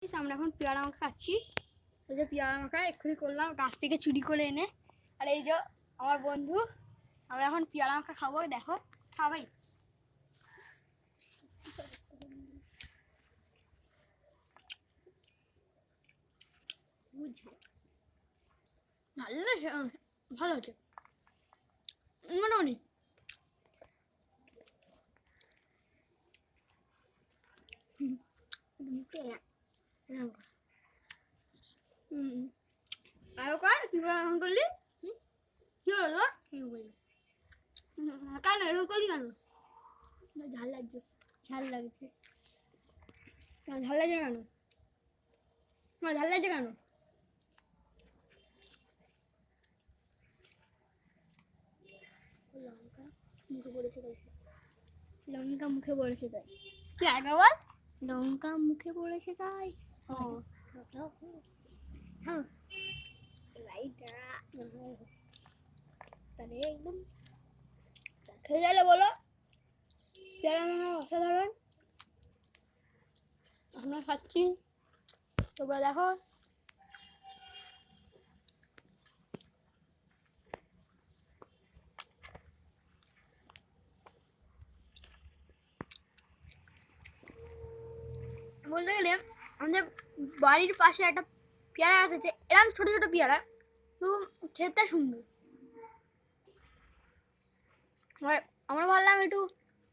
আমরা এখন পেয়ারা মাখা খাচ্ছি। ওই যে পেয়ারা মাখা এক্ষুনি করলাম গাছ থেকে চুরি করে এনে। আর এই যে আমার বন্ধু, আমরা এখন পেয়ারা মাখা খাবো। দেখো খাবাই ভালো হচ্ছে মোটামুটি। আর কার কি করলি? কি হলো? কেন এরকম করলি কেন? ঝাল লাগছে, ঝাল লাগছে, ঝাল লাগছে কেন? ঝাল লাগছে কেন? লঙ্কা মুখে পড়েছে তাই। লঙ্কা মুখে পড়েছে তাই। কি আগে বল? লঙ্কা মুখে পড়েছে তাই। হ্যাঁ তাহলে একদম খেয়ে গেলে বলো পেয়ারা মাখা অসাধারণ। আমরা খাচ্ছি, তোমরা দেখো। বলতে গেলে আমাদের বাড়ির পাশে একটা পেয়ারা গাছ আছে, এরকম ছোট ছোট পেয়ারা, তো খেতে সুন্দর। আমরা ভাবলাম একটু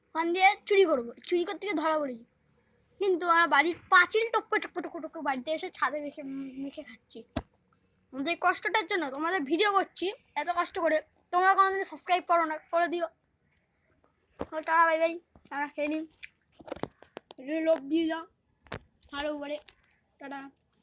ওখান দিয়ে চুরি করবো, চুরি করতে গিয়ে ধরা পড়েছি। কিন্তু আমরা বাড়ির পাঁচিল টপকে টপকে টপকে টপকে বাড়িতে এসে ছাদে মেখে মেখে খাচ্ছি। আমাদের কষ্টটার জন্য তোমাদের ভিডিও করছি এত কষ্ট করে, তোমরা কোনোদিন সাবস্ক্রাইব করো না, করে দিও। টাটা বাই বাই, আমরা খেয়ে নিন, লোভ দিয়ে যাও আরও উপরে। টাটা।